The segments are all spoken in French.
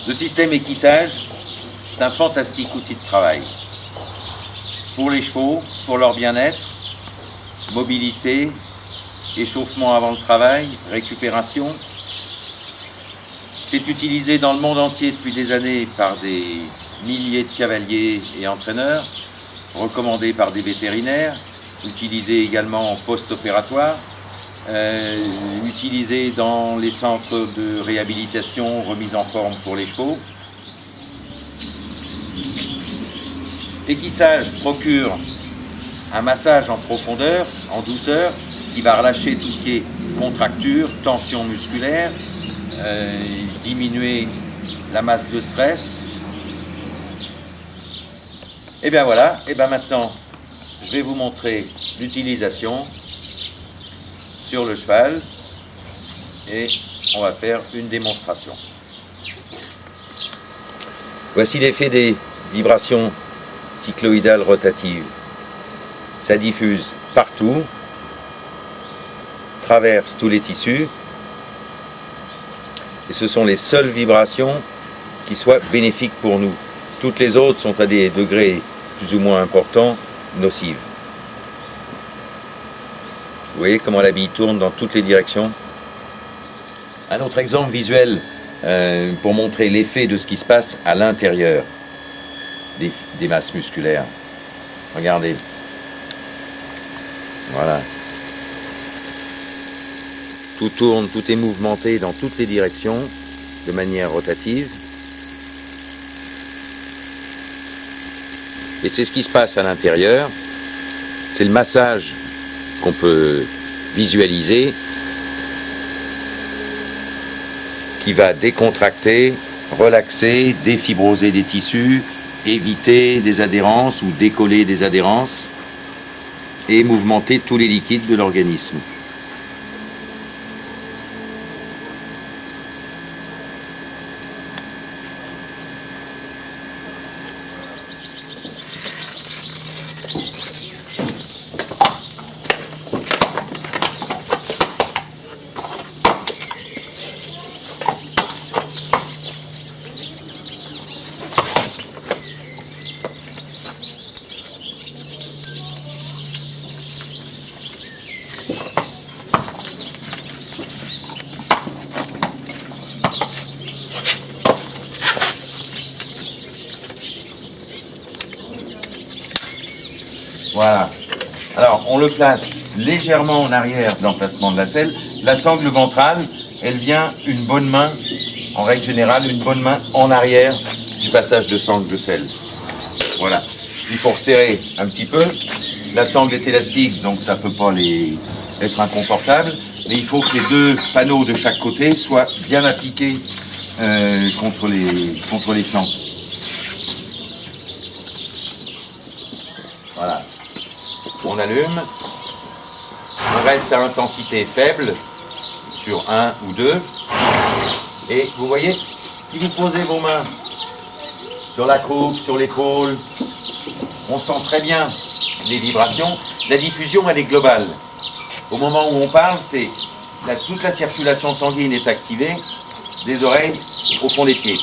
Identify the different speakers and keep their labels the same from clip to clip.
Speaker 1: Le système équissage, c'est un fantastique outil de travail. Pour les chevaux, pour leur bien-être, mobilité, échauffement avant le travail, récupération. C'est utilisé dans le monde entier depuis des années par des milliers de cavaliers et entraîneurs, recommandé par des vétérinaires, utilisé également en post-opératoire, utilisé dans les centres de réhabilitation, remise en forme pour les chevaux. L'équissage procure un massage en profondeur, en douceur, qui va relâcher tout ce qui est contracture, tension musculaire, diminuer la masse de stress. Et bien voilà, et bien maintenant, je vais vous montrer l'utilisation sur le cheval et on va faire une démonstration. Voici l'effet des vibrations cycloïdales rotatives. Ça diffuse partout, traverse tous les tissus et ce sont les seules vibrations qui soient bénéfiques pour nous. Toutes les autres sont à des degrés plus ou moins importants, nocives. Vous voyez comment la bille tourne dans toutes les directions. Un autre exemple visuel pour montrer l'effet de ce qui se passe à l'intérieur des masses musculaires. Regardez. Voilà. Tout tourne, tout est mouvementé dans toutes les directions de manière rotative. Et c'est ce qui se passe à l'intérieur. C'est le massage qu'on peut visualiser qui va décontracter, relaxer, défibroser des tissus, éviter des adhérences ou décoller des adhérences et mouvementer tous les liquides de l'organisme. Voilà. Alors, on le place légèrement en arrière de l'emplacement de la selle. La sangle ventrale, elle vient une bonne main, en règle générale, une bonne main en arrière du passage de sangle de selle. Voilà. Il faut resserrer un petit peu. La sangle est élastique, donc ça ne peut pas être inconfortable. Mais il faut que les deux panneaux de chaque côté soient bien appliqués contre les flancs. Voilà. On allume, on reste à intensité faible sur 1 ou 2 et vous voyez, si vous posez vos mains sur la croupe, sur l'épaule, on sent très bien les vibrations. La diffusion elle est globale. Au moment où on parle, toute la circulation sanguine est activée des oreilles au fond des pieds.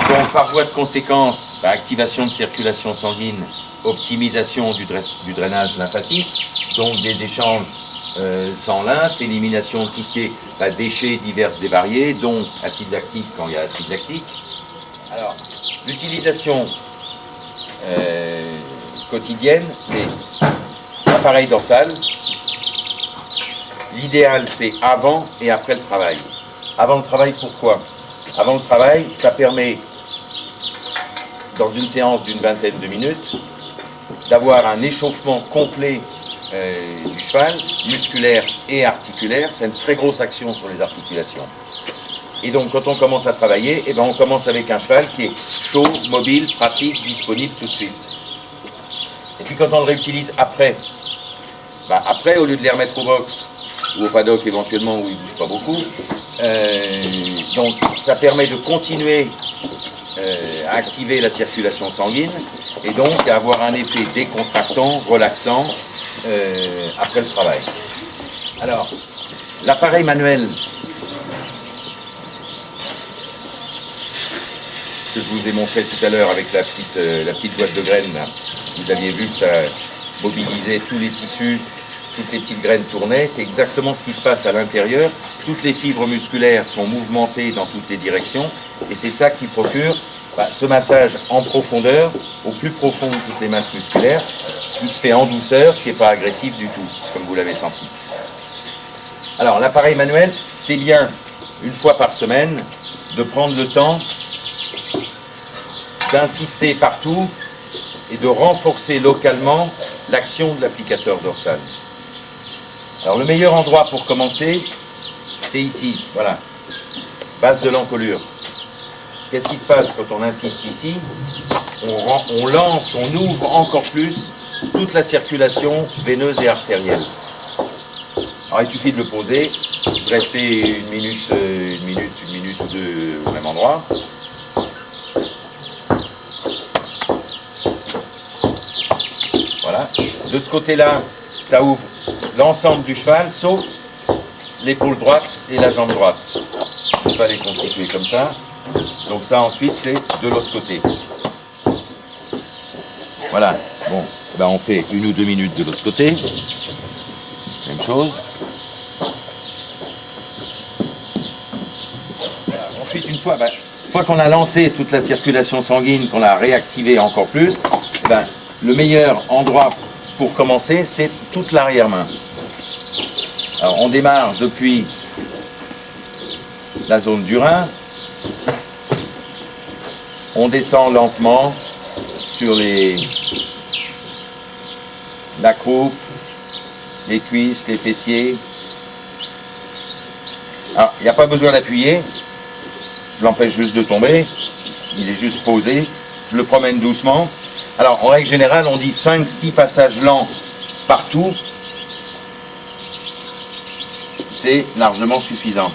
Speaker 1: Donc par voie de conséquence, activation de circulation sanguine, optimisation du drainage lymphatique, donc des échanges sans lymphe, élimination de tout ce qui est déchets divers et variés, dont acide lactique quand il y a acide lactique. Alors, l'utilisation quotidienne, c'est l'appareil dorsal. L'idéal, c'est avant et après le travail. Avant le travail, pourquoi? Avant le travail, ça permet, dans une séance d'une vingtaine de minutes, d'avoir un échauffement complet du cheval, musculaire et articulaire. C'est une très grosse action sur les articulations. Et donc quand on commence à travailler, on commence avec un cheval qui est chaud, mobile, pratique, disponible tout de suite. Et puis quand on le réutilise après, après au lieu de les remettre au box ou au paddock éventuellement où il ne bouge pas beaucoup, donc ça permet de continuer à activer la circulation sanguine et donc à avoir un effet décontractant, relaxant après le travail. Alors, l'appareil manuel, que je vous ai montré tout à l'heure avec la petite boîte de graines, là. Vous aviez vu que ça mobilisait tous les tissus, toutes les petites graines tournaient. C'est exactement ce qui se passe à l'intérieur. Toutes les fibres musculaires sont mouvementées dans toutes les directions. Et c'est ça qui procure ce massage en profondeur, au plus profond de toutes les masses musculaires, qui se fait en douceur, qui n'est pas agressif du tout, comme vous l'avez senti. Alors, l'appareil manuel, c'est bien, une fois par semaine, de prendre le temps d'insister partout et de renforcer localement l'action de l'applicateur dorsal. Alors, le meilleur endroit pour commencer, c'est ici, voilà, base de l'encolure. Qu'est-ce qui se passe quand on insiste ici? On lance, on ouvre encore plus toute la circulation veineuse et artérielle. Alors il suffit de le poser, de rester une minute ou deux au même endroit. Voilà. De ce côté-là, ça ouvre l'ensemble du cheval, sauf l'épaule droite et la jambe droite. Le cheval est constitué comme ça. Donc ça ensuite c'est de l'autre côté. Voilà, bon, ben on fait 1 ou 2 minutes de l'autre côté. Même chose. Voilà. Ensuite une fois qu'on a lancé toute la circulation sanguine, qu'on a réactivé encore plus, ben, le meilleur endroit pour commencer c'est toute l'arrière-main. Alors on démarre depuis la zone du rein. On descend lentement sur la croupe, les cuisses, les fessiers. Alors, il n'y a pas besoin d'appuyer. Je l'empêche juste de tomber. Il est juste posé. Je le promène doucement. Alors, en règle générale, on dit 5-6 passages lents partout. C'est largement suffisant.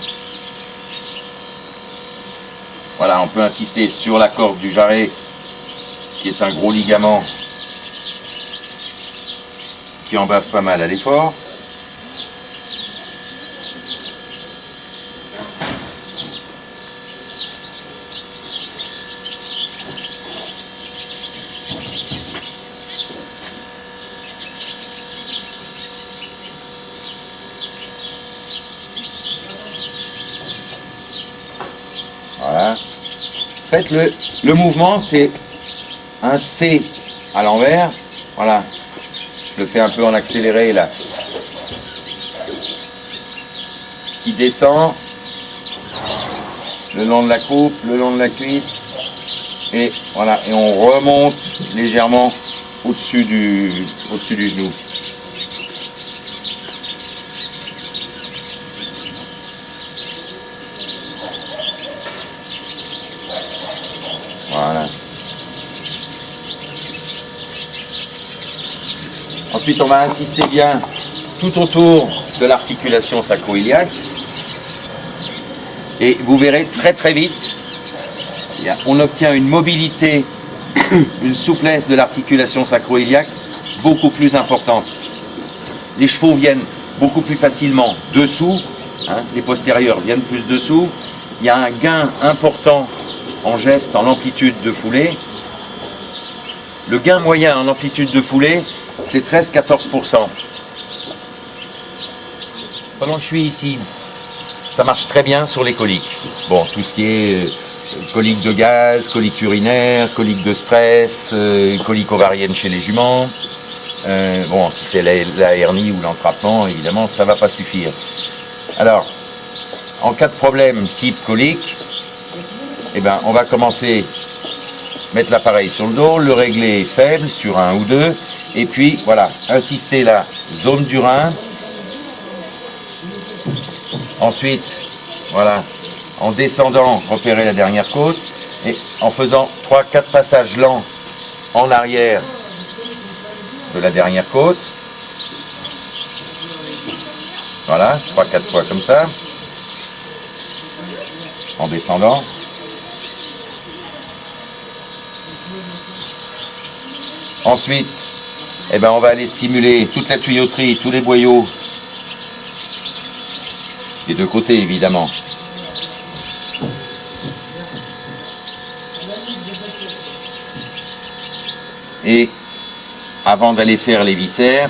Speaker 1: Voilà, on peut insister sur la corde du jarret, qui est un gros ligament qui en bave pas mal à l'effort. Voilà. En fait, le mouvement, c'est un C à l'envers. Voilà. Je le fais un peu en accéléré, là. Qui descend le long de la croupe, le long de la cuisse. Et voilà. Et on remonte légèrement au-dessus du genou. Voilà. Ensuite, on va insister bien tout autour de l'articulation sacro-iliaque. Et vous verrez très très vite, on obtient une mobilité, une souplesse de l'articulation sacro-iliaque beaucoup plus importante. Les chevaux viennent beaucoup plus facilement dessous, hein, les postérieurs viennent plus dessous. Il y a un gain important en geste, en amplitude de foulée. Le gain moyen en amplitude de foulée, c'est 13-14%. Pendant que je suis ici, ça marche très bien sur les coliques. Bon, tout ce qui est colique de gaz, colique urinaire, colique de stress, colique ovarienne chez les juments. Bon, si c'est la hernie ou l'entrappement, évidemment, ça ne va pas suffire. Alors, en cas de problème type colique, eh ben, on va commencer à mettre l'appareil sur le dos, le régler faible sur 1 ou 2, et puis voilà, insister la zone du rein. Ensuite, voilà, en descendant, repérer la dernière côte, et en faisant 3-4 passages lents en arrière de la dernière côte. Voilà, 3-4 fois comme ça, en descendant. Ensuite, eh ben, on va aller stimuler toute la tuyauterie, tous les boyaux, des deux côtés évidemment. Et avant d'aller faire les viscères,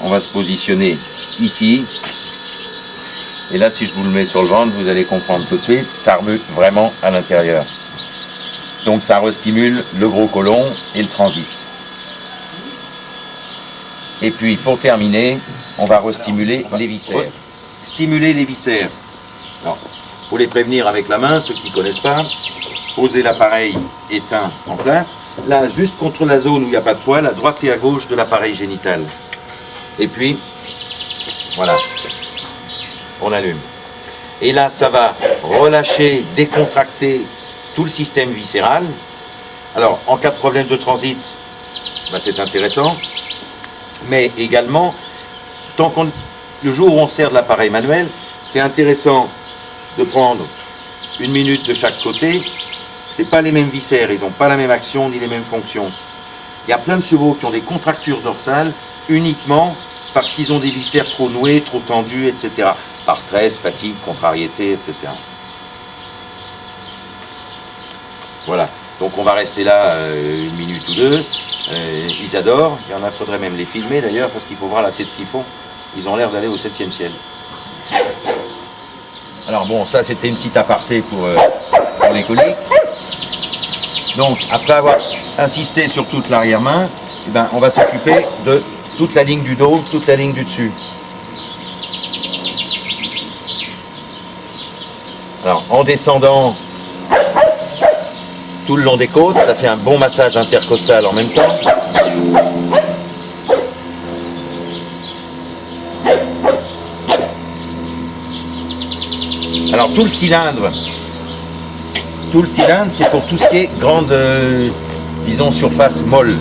Speaker 1: on va se positionner ici. Et là, si je vous le mets sur le ventre, vous allez comprendre tout de suite, ça remue vraiment à l'intérieur. Donc ça restimule le gros côlon et le transit. Et puis pour terminer, on va restimuler les viscères. Stimuler les viscères. Alors, faut les prévenir avec la main, ceux qui ne connaissent pas. Posez l'appareil éteint en place. Là, juste contre la zone où il n'y a pas de poil, à droite et à gauche de l'appareil génital. Et puis, voilà, on allume. Et là, ça va relâcher, décontracter tout le système viscéral. Alors, en cas de problème de transit, bah, c'est intéressant. Mais également, le jour où on sert de l'appareil manuel, c'est intéressant de prendre 1 minute de chaque côté. Ce n'est pas les mêmes viscères, ils n'ont pas la même action ni les mêmes fonctions. Il y a plein de chevaux qui ont des contractures dorsales uniquement parce qu'ils ont des viscères trop noués, trop tendus, etc. Par stress, fatigue, contrariété, etc. Voilà. Donc on va rester là 1 minute ou 2. Ils adorent. Il y en a, faudrait même les filmer d'ailleurs, parce qu'il faut voir la tête qu'ils font. Ils ont l'air d'aller au 7e ciel. Alors bon, ça c'était une petite aparté pour les coliques. Donc après avoir insisté sur toute l'arrière-main, eh ben, on va s'occuper de toute la ligne du dos, toute la ligne du dessus. Alors en descendant tout le long des côtes, ça fait un bon massage intercostal en même temps. Alors tout le cylindre, c'est pour tout ce qui est grande, disons, surface molle,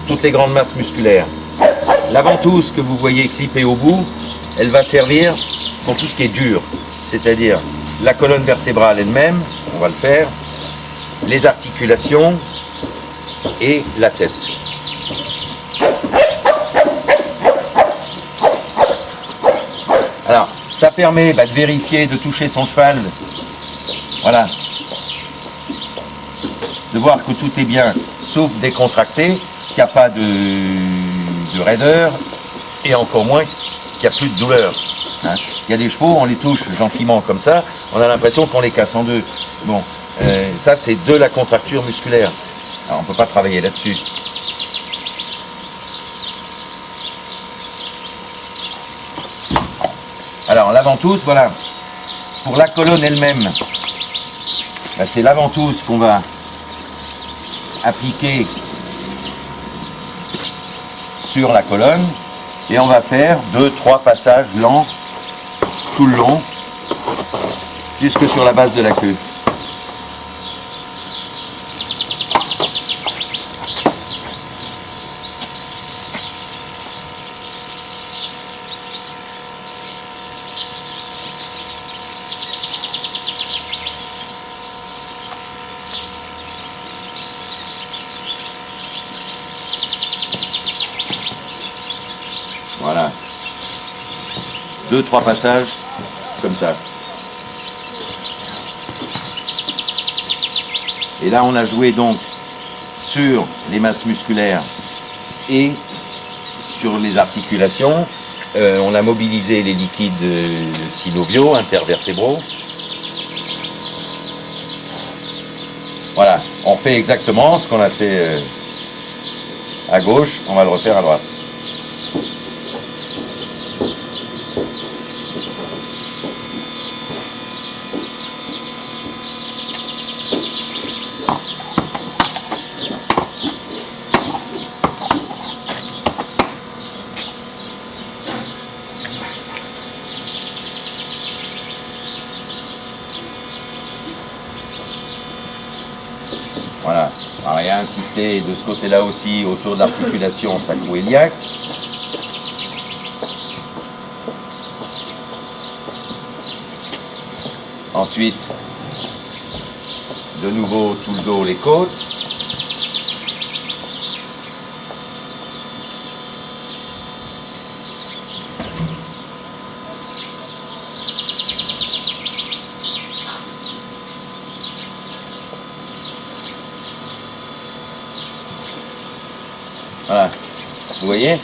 Speaker 1: toutes les grandes masses musculaires. La ventouse que vous voyez clippée au bout, elle va servir pour tout ce qui est dur, c'est-à-dire la colonne vertébrale elle-même, on va le faire, les articulations et la tête. Alors, ça permet de vérifier, de toucher son cheval, voilà, de voir que tout est bien souple, décontracté, qu'il n'y a pas de raideur et encore moins qu'il n'y a plus de douleur. Hein. Il y a des chevaux, on les touche gentiment comme ça, on a l'impression qu'on les casse en deux. Bon, ça c'est de la contracture musculaire. Alors, on ne peut pas travailler là-dessus. Alors la ventouse, voilà, pour la colonne elle-même, c'est la ventouse qu'on va appliquer sur la colonne et on va faire 2-3 passages lents tout le long jusque sur la base de la queue. Voilà, 2-3 passages comme ça. Et là on a joué donc sur les masses musculaires et sur les articulations. On a mobilisé les liquides synoviaux, intervertébraux. Voilà, on fait exactement ce qu'on a fait à gauche, on va le refaire à droite. Voilà, on va insister de ce côté-là aussi autour de l'articulation sacro-iliaque. Ensuite, de nouveau tout le dos, les côtes. Voilà. Vous voyez?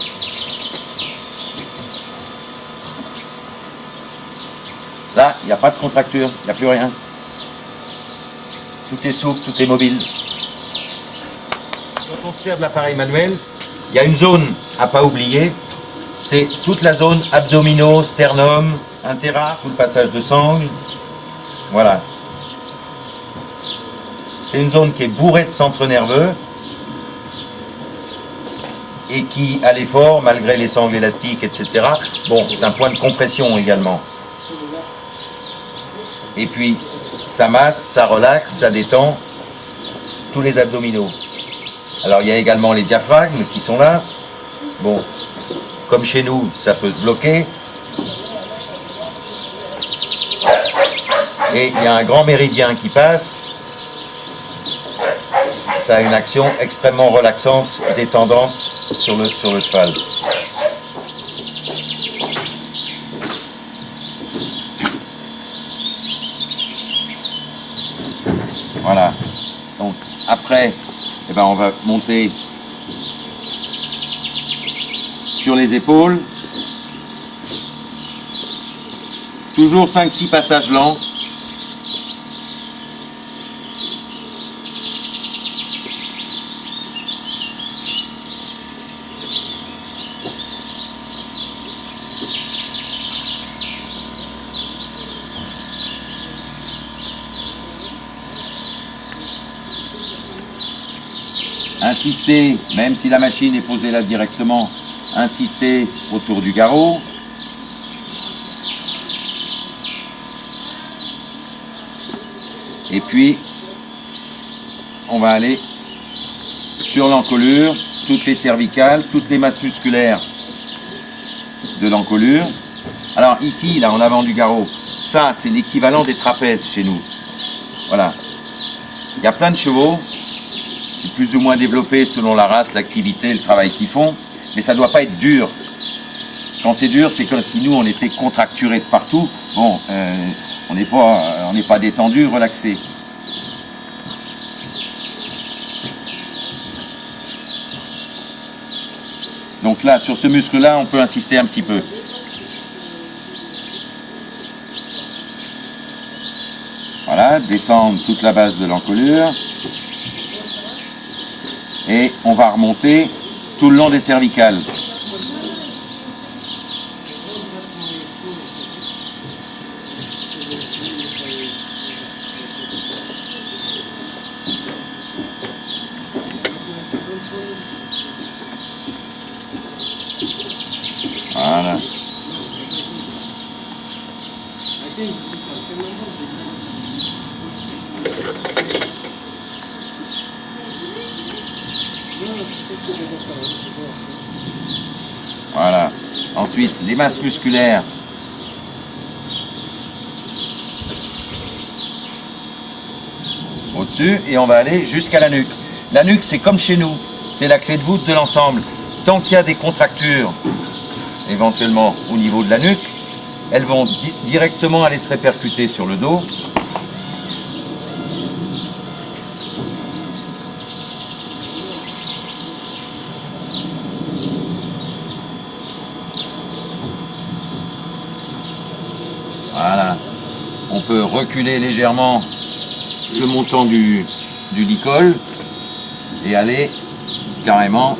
Speaker 1: Là, il n'y a pas de contracture, il n'y a plus rien. Tout est souple, tout est mobile. Quand on se sert de l'appareil manuel, il y a une zone à ne pas oublier. C'est toute la zone abdominaux, sternum, interra, tout le passage de sangle. Voilà. C'est une zone qui est bourrée de centres nerveux et qui, à l'effort, malgré les sangles élastiques, etc., bon, c'est un point de compression également. Et puis, ça masse, ça relaxe, ça détend tous les abdominaux. Alors, il y a également les diaphragmes qui sont là. Bon, comme chez nous, ça peut se bloquer. Et il y a un grand méridien qui passe. Ça a une action extrêmement relaxante, détendante sur le cheval. Voilà. Donc après, eh ben, on va monter sur les épaules. Toujours 5-6 passages lents. Insister, même si la machine est posée là directement, insister autour du garrot. Et puis, on va aller sur l'encolure, toutes les cervicales, toutes les masses musculaires de l'encolure. Alors ici, là, en avant du garrot, ça, c'est l'équivalent des trapèzes chez nous. Voilà. Il y a plein de chevaux, plus ou moins développés selon la race, l'activité, le travail qu'ils font, mais ça ne doit pas être dur. Quand c'est dur, c'est comme si nous, on était contracturés de partout. Bon, on n'est pas détendu, relaxé. Donc là, sur ce muscle-là, on peut insister un petit peu. Voilà, descendre toute la base de l'encolure. Et on va remonter tout le long des cervicales. Voilà. Voilà. Ensuite, les masses musculaires. Au-dessus, et on va aller jusqu'à la nuque. La nuque, c'est comme chez nous. C'est la clé de voûte de l'ensemble. Tant qu'il y a des contractures, éventuellement au niveau de la nuque, elles vont directement aller se répercuter sur le dos. Voilà. On peut reculer légèrement le montant du licol et aller carrément,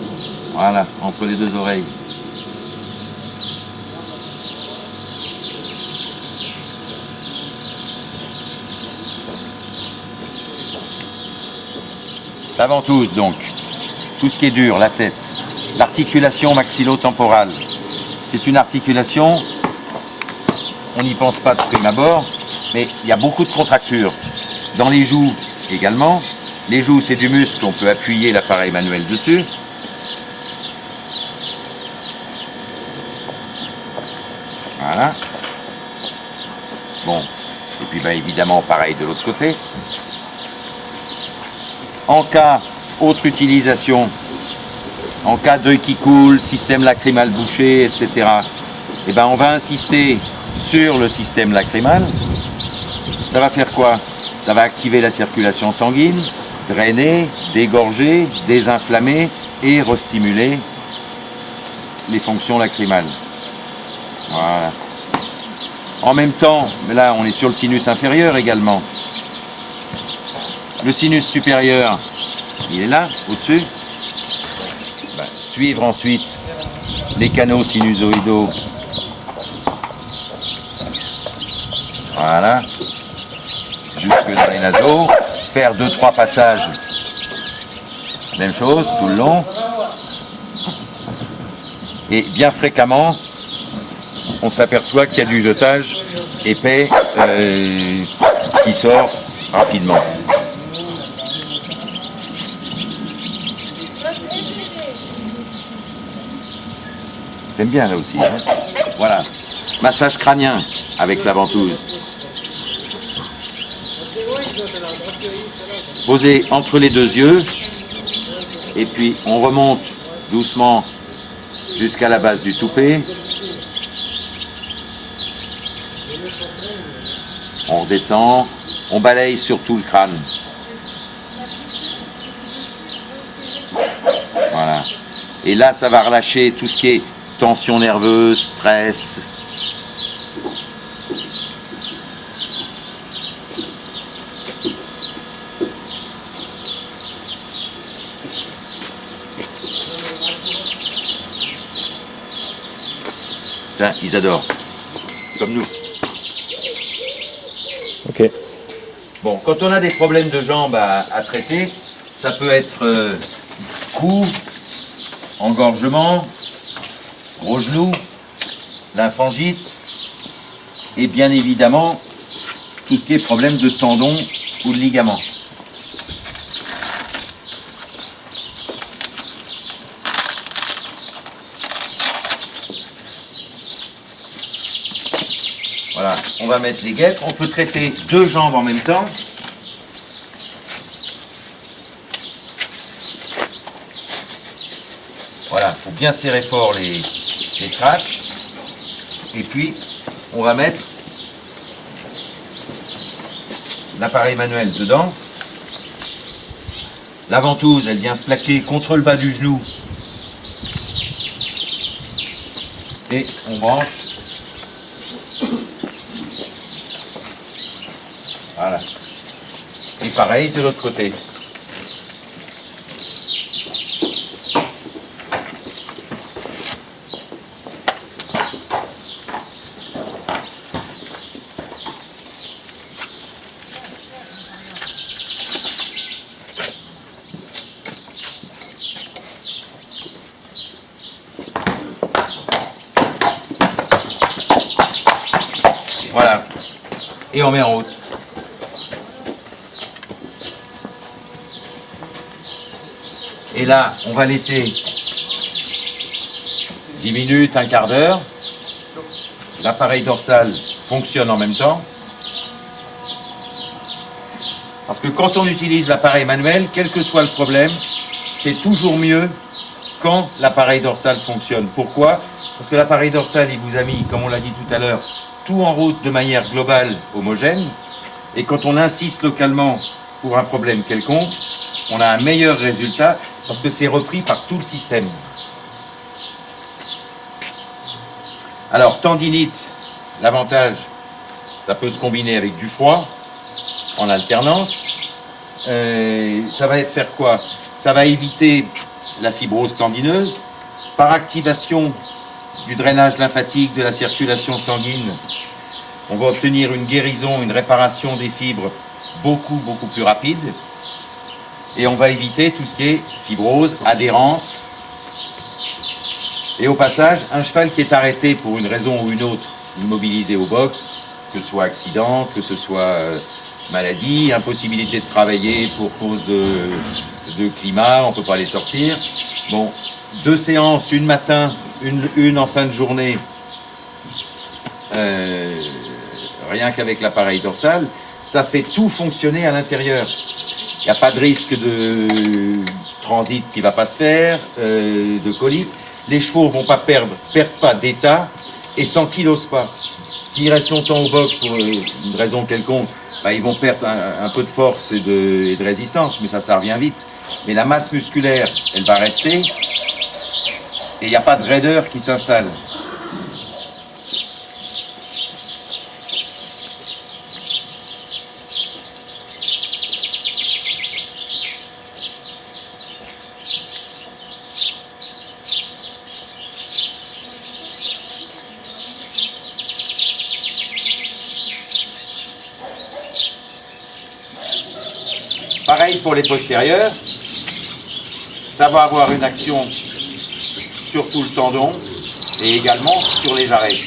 Speaker 1: voilà, entre les deux oreilles. La ventouse donc, tout ce qui est dur, la tête, l'articulation maxillo-temporale. C'est une articulation, on n'y pense pas de prime abord, mais il y a beaucoup de contractures. Dans les joues également. Les joues, c'est du muscle, on peut appuyer l'appareil manuel dessus. Voilà. Bon, et puis ben, évidemment pareil de l'autre côté. En cas, autre utilisation, en cas d'œil qui coule, système lacrymal bouché, etc., et ben on va insister sur le système lacrymal. Ça va faire quoi? Ça va activer la circulation sanguine, drainer, dégorger, désinflammer, et restimuler les fonctions lacrymales. Voilà. En même temps, mais là on est sur le sinus inférieur également. Le sinus supérieur, il est là, au-dessus. Ben, suivre ensuite les canaux sinusoïdaux. Voilà. Jusque dans les naseaux. Faire 2-3 passages. Même chose, tout le long. Et bien fréquemment, on s'aperçoit qu'il y a du jetage épais qui sort rapidement. T'aimes bien là aussi, hein? Voilà. Massage crânien avec la ventouse. Posé entre les deux yeux. Et puis on remonte doucement jusqu'à la base du toupet. On redescend. On balaye sur tout le crâne. Voilà. Et là, ça va relâcher tout ce qui est tension nerveuse, stress. Tiens, ils adorent. Comme nous.
Speaker 2: Ok.
Speaker 1: Bon, quand on a des problèmes de jambes à traiter, ça peut être cou, engorgement, gros genou, lymphangite et bien évidemment tout ce qui est problème de tendon ou de ligament. Voilà, on va mettre les guêtres. On peut traiter 2 jambes en même temps. Voilà, il faut bien serrer fort les scratchs. Et puis, on va mettre l'appareil manuel dedans. La ventouse, elle vient se plaquer contre le bas du genou. Et on branche. Voilà. Et pareil de l'autre côté. Voilà. Et on met en route. Et là, on va laisser 10 minutes, un quart d'heure. L'appareil dorsal fonctionne en même temps. Parce que quand on utilise l'appareil manuel, quel que soit le problème, c'est toujours mieux quand l'appareil dorsal fonctionne. Pourquoi? Parce que l'appareil dorsal, il vous a mis, comme on l'a dit tout à l'heure, tout en route de manière globale, homogène. Et quand on insiste localement pour un problème quelconque, on a un meilleur résultat parce que c'est repris par tout le système. Alors, tendinite, l'avantage, ça peut se combiner avec du froid, en alternance. Ça va faire quoi? Ça va éviter la fibrose tendineuse. Par activation du drainage lymphatique, de la circulation sanguine, on va obtenir une guérison, une réparation des fibres beaucoup plus rapide. Et on va éviter tout ce qui est fibrose, adhérence. Et au passage, un cheval qui est arrêté pour une raison ou une autre, immobilisé au box, que ce soit accident, que ce soit maladie, impossibilité de travailler pour cause de climat, on ne peut pas les sortir. Bon, 2 séances, une matin, une en fin de journée, rien qu'avec l'appareil dorsal, ça fait tout fonctionner à l'intérieur. Il n'y a pas de risque de transit qui ne va pas se faire, de colique. Les chevaux ne vont pas perdent pas d'état et s'ankylosent pas. S'ils restent longtemps au box pour une raison quelconque, bah, ils vont perdre un peu de force et de résistance, mais ça revient vite. Mais la masse musculaire, elle va rester, et il n'y a pas de raideur qui s'installe. Pareil pour les postérieurs, ça va avoir une action sur tout le tendon et également sur les arrêts.